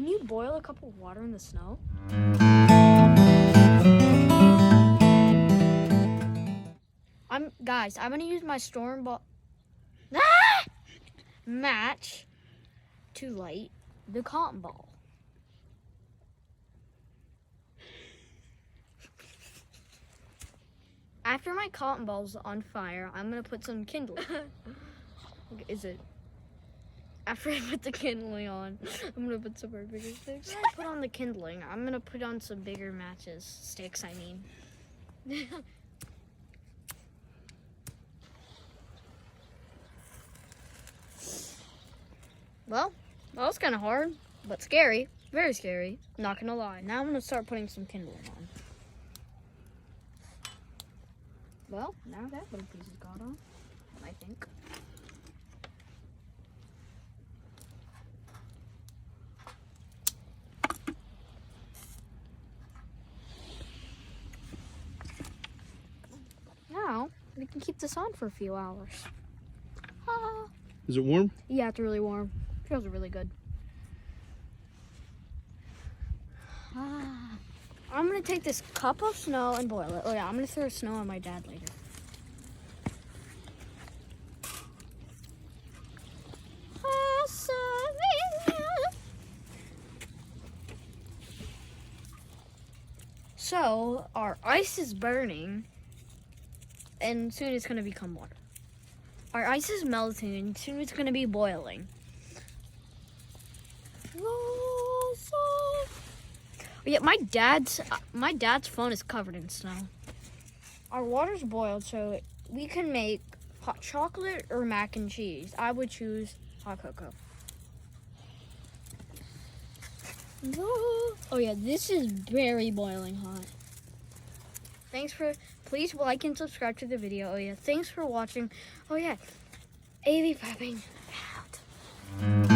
can you boil a cup of water in the snow? Guys, I'm gonna use my storm ball match to light the cotton ball. After my cotton ball's on fire, I'm gonna put some kindling. After I put the kindling on, I'm gonna put some more bigger sticks. After I put on the kindling, I'm gonna put on some bigger sticks, I mean. Well, that was kind of hard, but scary. Very scary, not gonna lie. Now I'm gonna start putting some kindling on. Well, now that little piece is got on, I think. Now, we can keep this on for a few hours. Ah. Is it warm? Yeah, it's really warm. Feels really good. I'm gonna take this cup of snow and boil it. Oh yeah, I'm gonna throw snow on my dad later. So our ice is burning, and soon it's gonna become water. Our ice is melting, and soon it's gonna be boiling. Yeah, my dad's phone is covered in snow. Our water's boiled, so we can make hot chocolate or mac and cheese. I would choose hot cocoa. Oh yeah, this is very boiling hot. Please like and subscribe to the video. Oh yeah, thanks for watching. Oh yeah, AV prepping out.